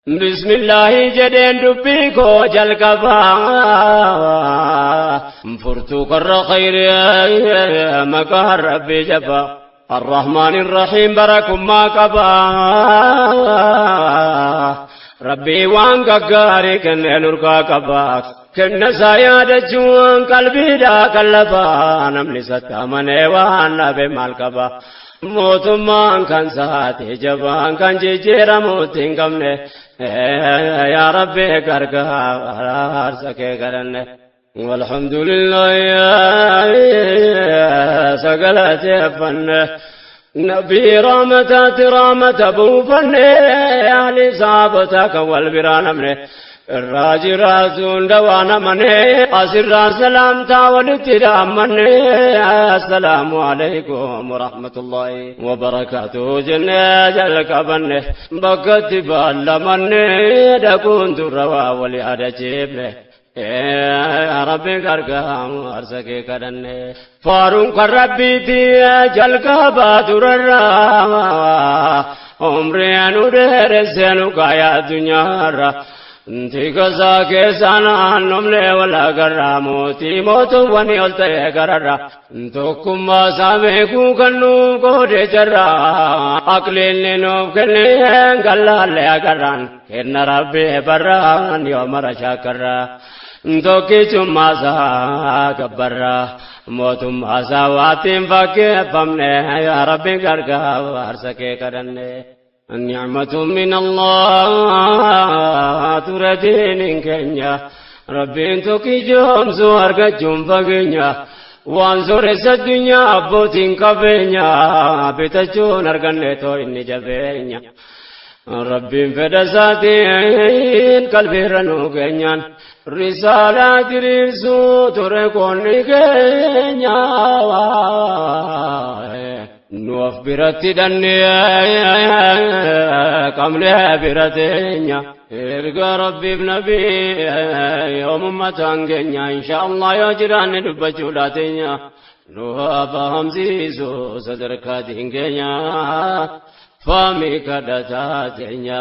بسم الله جدين دبيكو جلقبا فرتو قر خير مقهر ربي جبا الرحمن الرحيم بركم ما قبا ربي وان قاري كن نرقا قبا كن سايا جوان قلبي دا قلبا نمني ستا من وان نبي مال قبا موتمان كان ساتي جبان كان جيجيرا موتين قمني يا ربي قرقار سكي قرن والحمد لله يا سقلتي فن نبي رامة ابو فن علي صابتك والبران مني الراجي رازون دوانا مني أسر سلام تاولت مني السلام عليكم ورحمة الله وبركاته جنة جلك بني بكت بالا مني دكون تروا ولي هذا جيبني يا ربي كرقام أرسكي كدني فارون كربي تي جلك باتر عمري نودر سنو كايا دنيا تيكا ساكي سانا نملي ولا قراموتي موتو وني قلتي قرر توكم ما ساميكو كنو قودي جرى أقليني نوبكني قلال لي قران كن ربي بران يوم رشاكرا توكي چما ساكبرا موتو ما ساواتين فاكي فمني يا ربي قرقا وارسكي قرني النعمة من الله تردين كنيا ربي انتوكي جوم سوارك جوم فقنيا وانصر الدنيا أبوتين كبنيا بتجون أرغنيتو إني جبينيا ربي فدساتين قلبي رنو كنيا رسالة رسو تركوني كنيا نوف برتي دنيا كملها برتينيا إرقى ربي بنبي يوم ما تنقنيا إن شاء الله يجران دبجولاتينيا نوها فهم زيزو صدركا دينكينيا فامي كدتاتينيا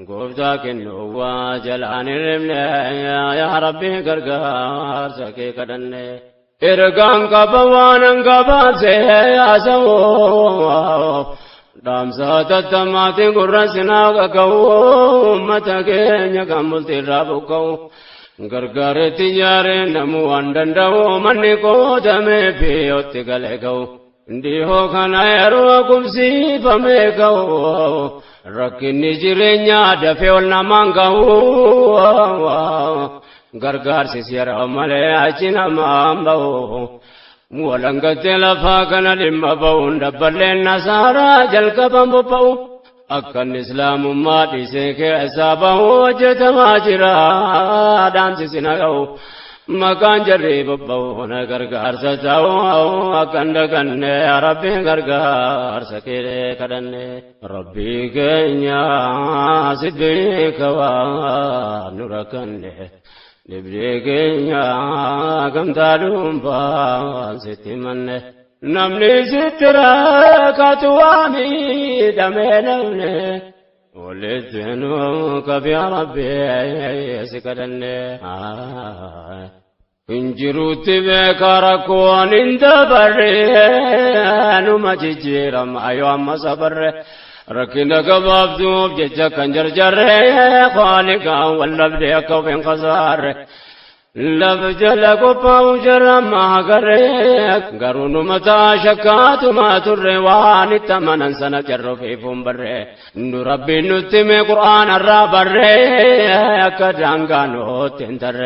قفتا كنوا جلان الرملي يا ربي قرقار سكي كدني إرقام كبوانا كباسي أسو دام ساتت تماتي قرسنا كو متكين كمل ترابكو غرغر تجاري نمو اندندو مني کو جمے پیوت گلگو دیو کنا يرو کمسی پمکو رکنی جرنیا دفول نمانگو غرغر سيسير عمله اچنا مامبو ولنگت لفاكن لمبو دبلن نصارى جلك بمبو اكن اسلام ما ديسك حسابه وجتما جرا دام سينغو مكان جري ببو غرغر سجاو اكن دكن ربي غرغر سكيره كدن ربي كنيا سيدك وا نوركن لبريكيا كم تالوم بان ستمن نمني سترا كتوامي دمنمني ولدنو كبي ربي سكدن انجروت بكاركون انت بري نما جيرم ايو اما صبر ركنا كباب دوب ججا كنجر جر خالقا واللبد يكوفين خزار لبجل كوباو جرم ماغر غرون متا شكات ما تروان تمنن سن جر في فمبر ربي نتم قران الربر كدانغانو تندر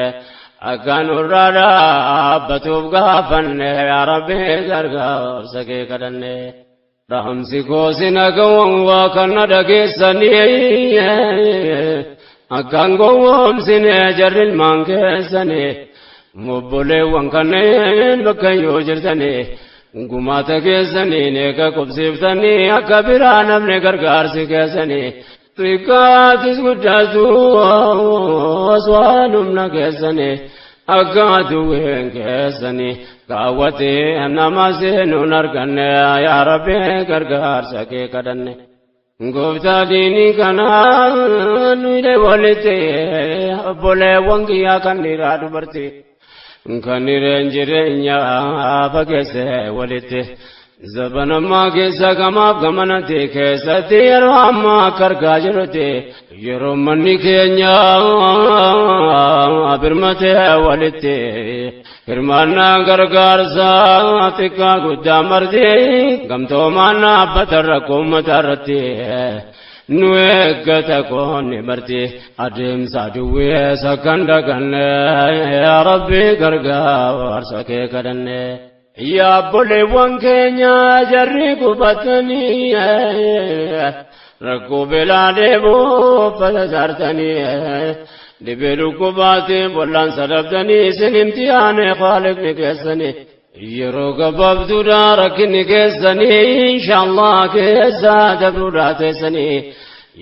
اغانو رارا بتوب غفن يا ربي غرغا سكي كدن رحم سيكوسي نغوان وكنا دغيسني اغانغوم سيني جرل مانكسني مبولي وانكنين بكيو جرتني غماتا كيسني نيكا كوبسيفتني اكبران ابن غرغار سيكسني تريكاتس غدازو اسوانم نكسني اغادو وينكسني دعوتي نمازي نرغن يا ربي غرغار سكي كدن Gooftaa diinii kanaa nuyi walitti obbolee wangiyaa kan dhiiraa dubartii kan dhiireen jireenyaa fageesse walitti zabanammaa keessa gamaaf gamanatti keessatti yeroo ammaa akka argaa jirrutti yeroo manni keenya birmatee walitti hirmaannaa gargaarsaa xiqqaa guddaa marti gamtoomaan dhaabbata rakkoo uummata irratti nu eeggata koonni marti adeemsa duwweessa kan daganne yaa rabbi gargaarsa kee kadhanne. Yaa obboleewwan keenya jarri qubatanii rakkoo beelaa deemuuf fayyadaartanii dhibee dhukkubaatiin bollaan sadabdanii isin imtihaane khaalifni keessanii yeroo gabaabduudha rakkinni keessanii inshaallah keessa dabruudhaa teessanii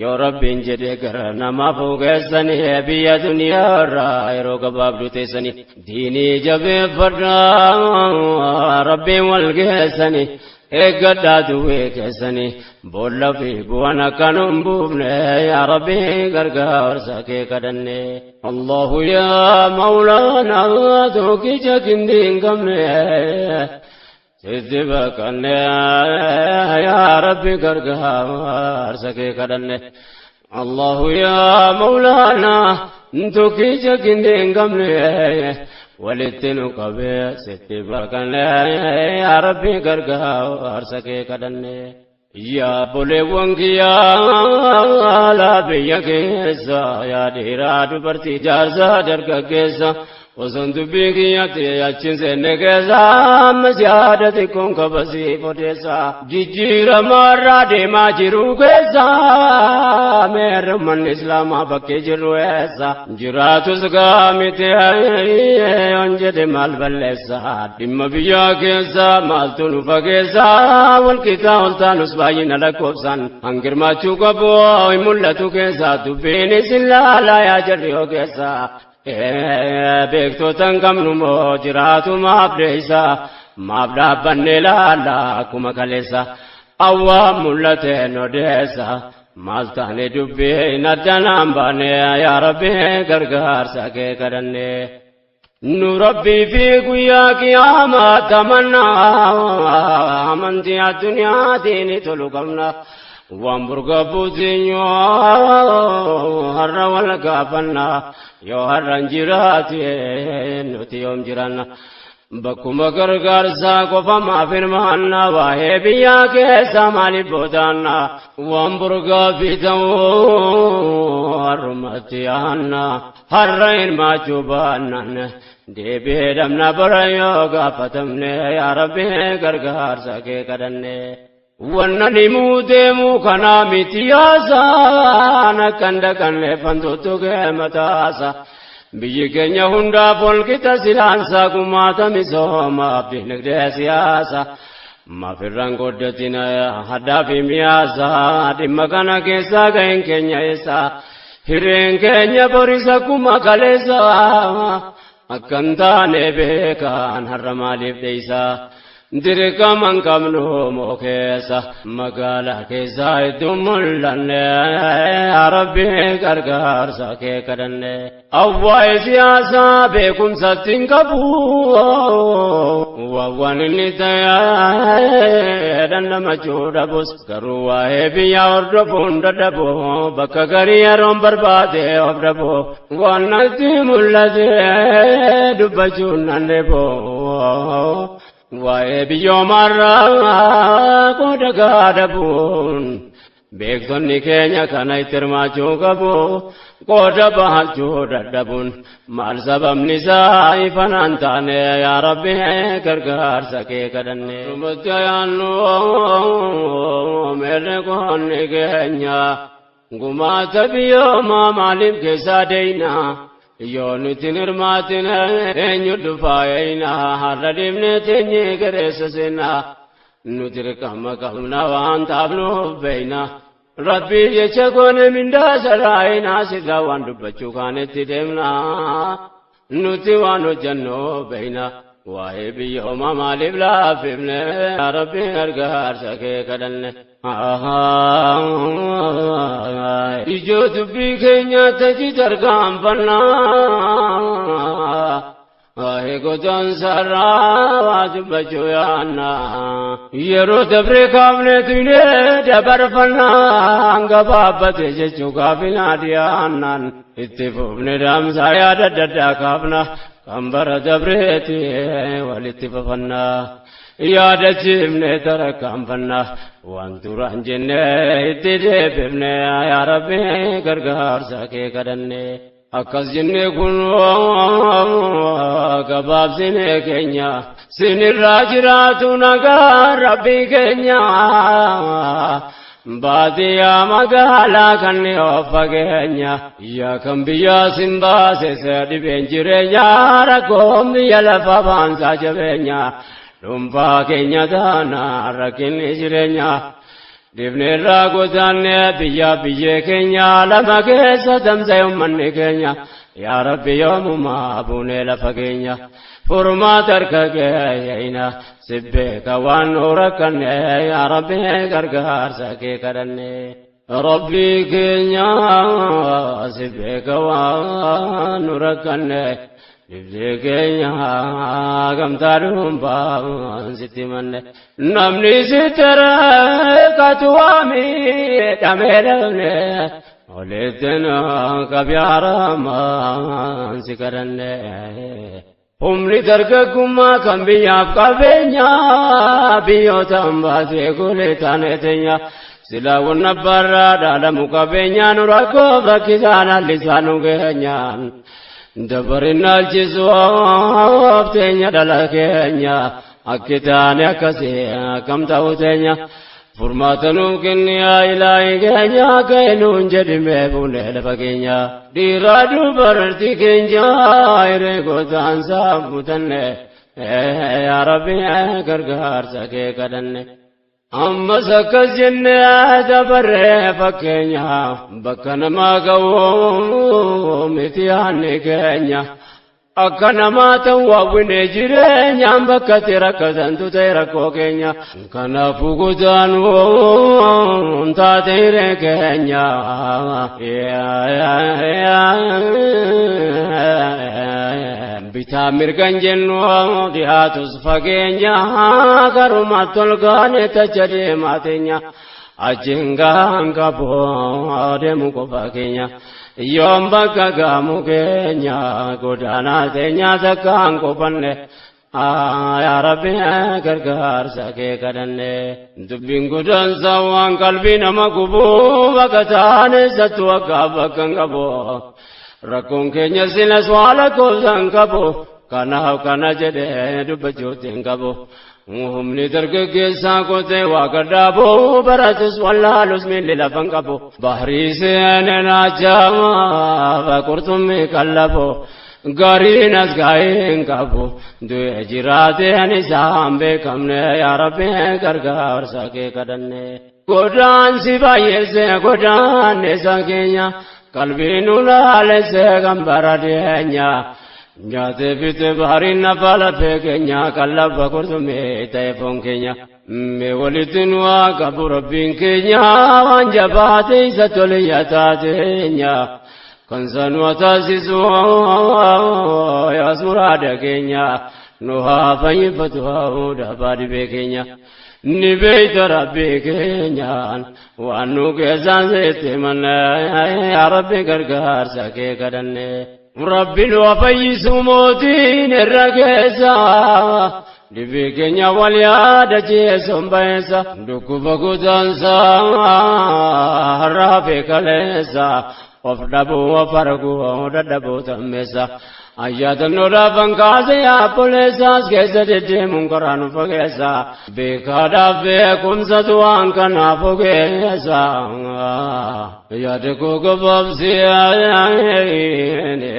yoo rabbiin jedhee gara namaaf geessanii biyya duniyaa irraa yeroo gabaabduu teessanii diinii jabeeffadhaa rabbiin wal geessanii eeggadhaa duwwee keessanii boolla fi bu'aan akkan hin buufne yaa rabbii gargaarsa kee kadhanne. Allahu yaa mawlaanaa tokkicha kindi hin qabne sitti baqanne yaa rabbi gargaarsa kee kadhanne. Allahu yaa mawlaanaa tokkicha kindi hin qabne walitti nu qabee sitti baqanne yaa rabbi gargaarsa kee kadhanne. Yaa obboleewwan kiyyaa laa biyya keessa yaa dhiiraa dubartii jaarsaa dargaggeessa osoo dubbii kiyyatti achiin seenne keessa ammas yaada xiqqoon qabasii odeessa jijjiiramaarraa deemaa jiru keessa meerri manni islaamaa bakkee jirru eessa jiraatus gaamite yoon jedhe maal balleessa dhimma biyyaa keessa maaltu nu fageessa walqixa oltaanus baay'ina lakkoofsan hangirmaachuu qabu hin mul'atu keessa dubbiin isin laalaa yaa jarri yoo keessa beektotan qabnu moo jiraatu maaf deeysa maaf dhaabbanne laala akkuma kaleessa awwaan mul'ateen odeessa maal taane dubbiin addanaan baane yaa rabbi gargaarsa kee kadhanne. Nu rabbii fi guyyaa qiyaamaa tamannaa amantii addunyaatiin tolu qabna waan burgabbuutiin har'a wal gaafannaa yoo har'an jiraate nuti yoom jiranna bakkuma gargaarsaa qofa maaf hirmaannaa waa'ee biyyaa keessa maaliif boodaannaa waan burgaaffii ta'uu har'umatti yaannaa har'a hirmaachuu baannaan deebi'ee dhabna bara yoo gaafatamne yaa rabbi gargaarsa kee kadhanne. Wanna nimuu deemuu kanaa miti yaasaan akkan dhaqanne fantuutu kee mataasa biyyi keenya hundaaf walqixa silaansaa gumaata misoomaaf dinagdee siyaasa maafirraan goddatina haddaa fi miyaasa dhimma kana keessaa ga'een keenya eessa hireen keenya boris akkuma kaleessa akkan taane beekaan har'a maaliif dheeysaa. Dirqaman qabnu moo keessa magaalaa keessa itti mul'anne yaa rabbi gargaarsa kee kadhanne. Awwaa'ee siyaasaa beekumsatti hin qabu waan inni ta'ee dandamachuu dhabus garuu waa'ee biyyaa hordofuun dadhabu bakka garii yeroon barbaade of dhabu waan natti mul'ate dubbachuun nan dheeboo. Waa'ee biyyoomarraa qooda gaadabuun beektonni keenya kana itti hirmaachuu qabu qooda bahachuu dadhabuun maal sababni isaa ifanaan taane yaa rabbi gargaarsa kee kadhanne. Rumatti ayaannu meerre qoonni keenya gumaata biyyoomaa maaliif keessaa deeyna. Yoo nuti hirmaatin eenyu dhufaayina har'a deemnee teenye gareessa seenna nuti dirqama qabna waan taafnuuf beeyna rabbii jecha goone mindaa saraayina sirraa waan dubbachuu kaanetti deemna nuti waan hojjannoo beeyna waa'ee biyyooma maaliif laafifne rabbii gargaarsa kee kadhanne. Ijotu bikenya taji dargam panna Egotan sarra wajubajoyana Yero dabre kamne tine dabar panna Angababate jechu kafina diyanan Ittifufne damsaya dadda kafna Kambara dabre ti walittifafanna Yaada jimne tarakam panna Wanturan jenne ittide bifne Ya Rabbi gargaarsa kee kadhanne Akkas jenne kun gabaabsine keenya Sinirraa jiraatu nagaa Rabbi keenya Baadiyyaa magaalaa kan of fageenya Yaa kan biyyaa sin baase dhibeen jireenya Rakkoon biyya lafa baansaa jabeenya Dhuunfaa keenya taana rakkinni jireenya Dibneerraa godaanne biyyee keenya Lama keessa tamsa'e uummanni keenya Yaa Rabbi yoomumaa buunee lafa keenya Furmaata harka keeyina Sibbeeka waan nu rakkanne Yaa Rabbi gargaarsa kee kadhanne Rabbi keenya Sibbeeka waan nu rakkanne Dibdee keenya gamtaa dhuunfaan sitti manne Namni sitti reeqatu waamidhamee dhabne Oleetten qabyaaramaan si kadhanne Humni dargaggummaa kan biyyaaf qabeenya Biyyootaan baasee golee taane teenya Silaawwan abbaarraa dhaalamu qabeenya Nu rakkoof rakkisaan hallisaa nu geenyaan Dabarin alchisuuf teenya dhala keenya Akkitaane akkasii akkam ta'u teenya Furmaata nuuf kenni yaa Ilaahi keenya Akka nuun jedhimee buunee lafa keenya Dhiiraa dubartii keenya Hireegotaan saamutanne Yaa Rabbi gargaarsa kee kadhanne Ammas akkas jenne dabarree fakkeenya Bakka namaa ga'u miti yaanni keenya Akka namaa ta'u hawwine jireenyaan bakka itti rakkatantu ta'e rakkoo keenya Kanaafuu godaanuu taate hiree keenya Bitaa mirgan jennu dhiyaatus fageenya Garumatti ol gaane tacha deemaa teenya Achiin gahan qaboo deemu qofa keenya Yoom bakka gaamu keenya godaanaa teenya takkaan qofanne Yaa Rabbi gargaarsa kee kadhanne Dubbiin godaansa waan qalbii nama gubuu Bakka taane sattu waggaa bakka hin qabu Rakkoon keenya silas waan lakkoofsan qabu Kanaaf kana jedhee dubbachuutti hin qabu Humni dargaggeessaa kotee waa gadhaabuu Baratus wallaalus miilli lafan qabu Bahrii seeneen ajaa'iba qurxummii qallabu Gariin as gaa'ee hin qabu Du'e jiraateen isaan beekamne Yaa Rabbi gargaarsa kee kadhanne Godaansi baay'eessee godaanneessa keenya Qalbii nu laalessee kan bara deenya Nyaate fite bahariin nafa lafee keenya Qallaba qurxummii ta'e foon keenya Mee walitti nu haa qabu Rabbiin keenya Waan jabaate isa toliyya taateenya Kan sanu taasisu yaas muraada keenya Nu haa fayyifatu haa baadhibee keenya Ni beeyta Rabbii keenyaan Waan nu keessaan seetti manne Yaa Rabbi gargaarsa kee kadhanne Rabbi nu fayyisu mootiin irra keessa Dhibii keenya wal yaada jeeson bayeessa Dhukkuba kutaansa harraafee kaleessa Of dhabuu of arguu dadhabuu tammeessa Ayyaatanoodhaaf hankaase yaappoleessaas keessa deddeemuun karaa nu fageessa Beekaadhaaf beekumsatu waan kanaaf ogeessa Yaada koo gabaabsee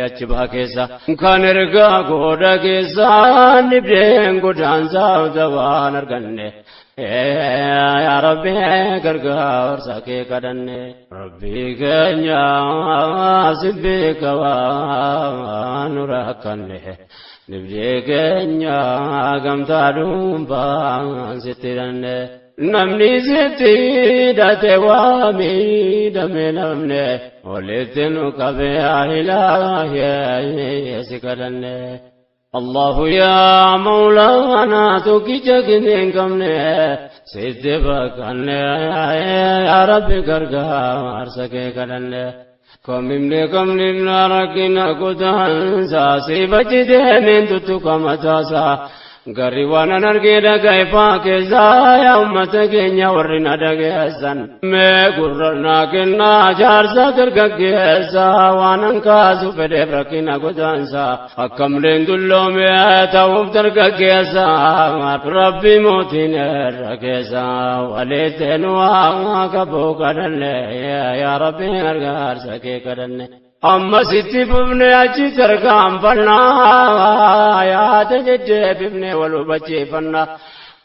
achi baa keessa Kan ergaa gooda keessa Nibdeen godaansaa waan arganne يا ربي غرغر سكي كدني ربي كنيا سبك ونركني نبدي كنيا غمتادوم بان سترني نمني ستي داتي وامي دمنمني ولتنو كبي إلهي سكدني الله يا مولانا توكي جاكين كمني سيدبك يا ربي غرغر سكي كدني كمني ناركنا كدان ساسي بجدين تتوكا متاسا غري وانا نرغيدا كيفا كيزا يا امتا كينيا ورنا دغيسان مي غرنا كنا جارسا درغيسا وانا كازو فدبركنا غدانسا حكم لندلو مي تاوب درغيسا ربي موتين رغيسا وليتنوا كبو كدن يا ربي غرغر سكي كدن أما ستي ببني أجي تركام فنا يا تجدي ببني ولو بجي فنا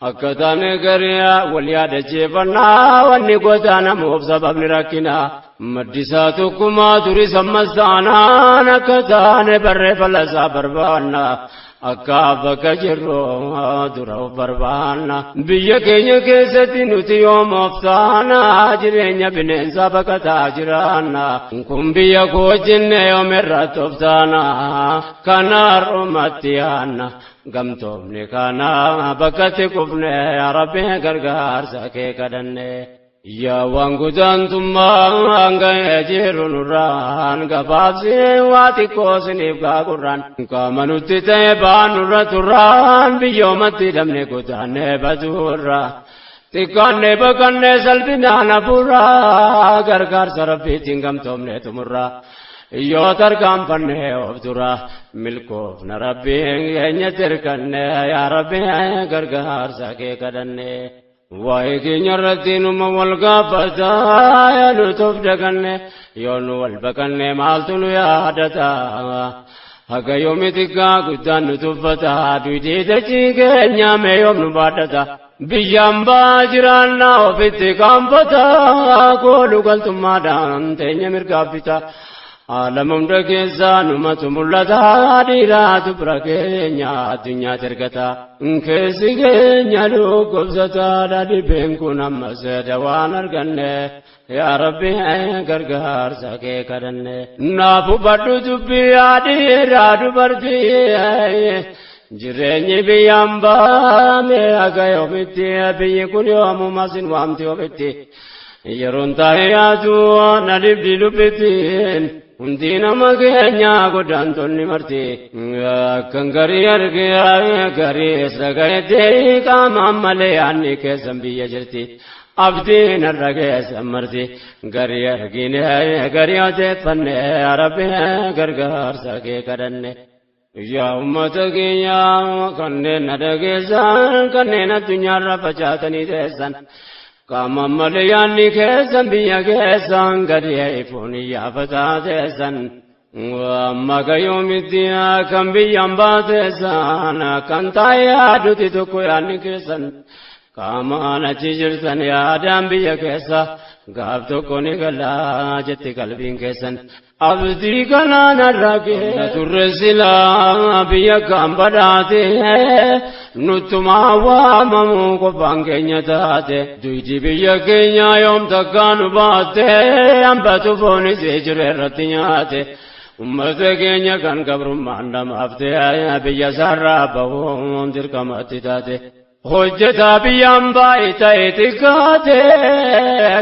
أكتاني قريا ولياد جي فنا واني قوتانا موب سبب نراكنا مدساتكما تري سمستانا نكتاني بري فلسا بربانا أكابك جرو درو بربانا بيا كينيا كيستي نتي يوم أفتانا جرينيا بنين سابك تاجرانا كم بيا كوجن يوم الرتفتانا كنار أمتيانا قمتومني كانا بكتي كفني يا ربي غرغر سكي كدني يا وانغودان ثم انغا جيرون ران غبابسي واتي كوسني غاغران كامنوتي تيبان رتران بيومتي دمني غودان بدورا تكاني بكاني سلبنا نبورا غرغر سرفي تينغم تومني تمرا يو تركام فني وبدورا ملكوف نربي ينتركن يا ربي غرغر سكي كدني وايكين يردين مولغا فتايا نتوف دكني يونو والبكني مالتنو يا دتا هكا يومي تكا قدان نتوفتا دويتي تجيكي نيامي يوم نبادتا بيام باجرانا وفيتي كامفتا قولو قلتم مادان تيني مرقابتا عالمم دكيزا نمت ملتا ديرات بركينيا الدنيا تركتا انكسي كينيا لو قبزتا دادي بينكو نمس دوان ارغني يا ربي غرغر سكي كدني نافو بدو دبي آدي رادو برتي جريني بيامبا مي اغا يومتي بيكون يوم ماسين وامتي وبتي يرون تاياتو ندب دي لبتين Undina magenya godantonni marti kangari argaya gari sagayte kamamale anni ke zambiya jirti abdi narage samarti gari argine gari ate fanne arabe gargar sake kadanne ya ummata ya kanne nadage san kanne na dunya rafachatani desan kamamale yanni ke zambiya ke sangari ifuni ya fatate san wa magayomitia kambiyamba san kantaya duti to ko yanni ke san kamana chijirsan ya dambiya ke sa gab to koni gala jetti kalbin ke san abdi kana narage turresila biya kambadate nutuma wa mamu ko bangenya tate duiti biya kenya yom takanu bate ambatu foni sejre ratinyate ummate kenya kan kabrum mandam afte biya sarra bawon dirkamati tate hojjeta biyamba ita etikate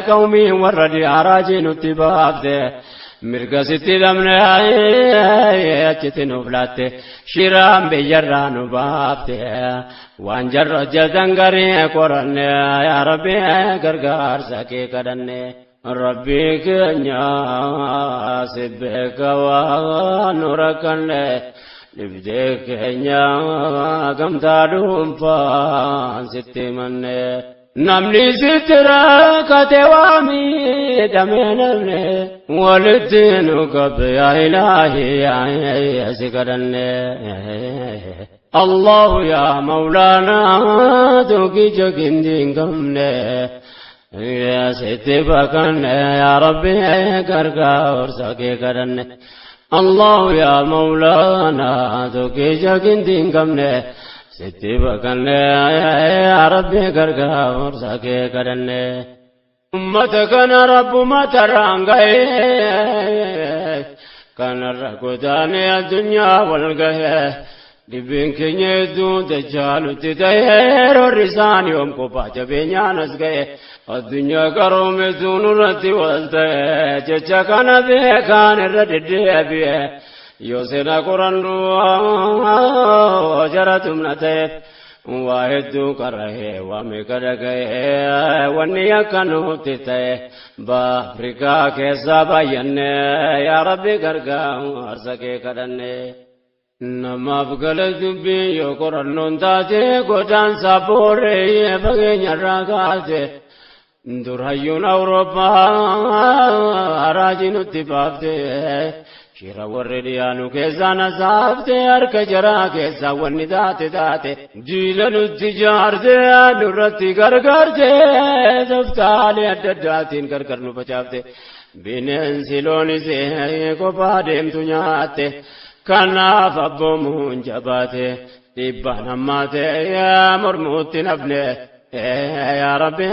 qaumi waradi araji nutibafte mirga sitti damne achiti nuflatte shiram biyarra nubafte wanjarra jadangari koranne ya rabbi gargar sake kadanne rabbi kenya sibbeka wa nurakanne libde kenya gamtadum fa sitti manne namni sitira katewami damenamne walidinu kab ya ilahi ya sikadanne الله يا مولانا توكي جكندين كمنا يا سيدي بكن يا ربي كركا ورساكي كرن الله يا مولانا توكي جكندين كمنا سيدي بكن يا ربي كركا ورساكي كرن أمتك أنا رب ما ترانغي كان الركضاني الدنيا والقهر دبين كنيدو دجال تدهر والرسان يوم كوبا جبينيا نسقي الدنيا كروم دون رتي والته جچا كان به كان الردد به يوسنا قران جرتم نتف واحد كره ومكرغه ونيا كانوا تته بافريكا كسباين يا ربي غرغا ارزقه كدنه نما بغلت بي يقرنون تاتي غدان سابوري بغنيا راغاته درهيون اوروبا اراجينو تبافته شيرا ورديانو كيزانا سافته ارك جرا كيسا ونيدات داته جيلنو تجارته نورتي غرغرته دفتالي ادداتين غرغرنو بچافته بينن سيلوني سي کوپا ديمتو نياته كناف أبومون جباته تبانا ماته يا مرموت نبني يا ربي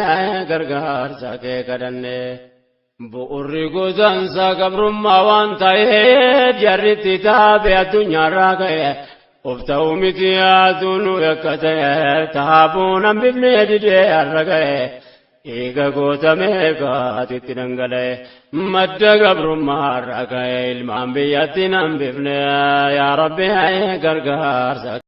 غرغر ساكي كدني بؤري قدنسا قبر ما وانتا جرتي تابي الدنيا راكي افتو متياتون يكتي تابونا ببني دي الرقي إيغا قوتا ميكا تتننغلي مدى قبر ماركا إلمان بياتنا ببني يا ربي غرغر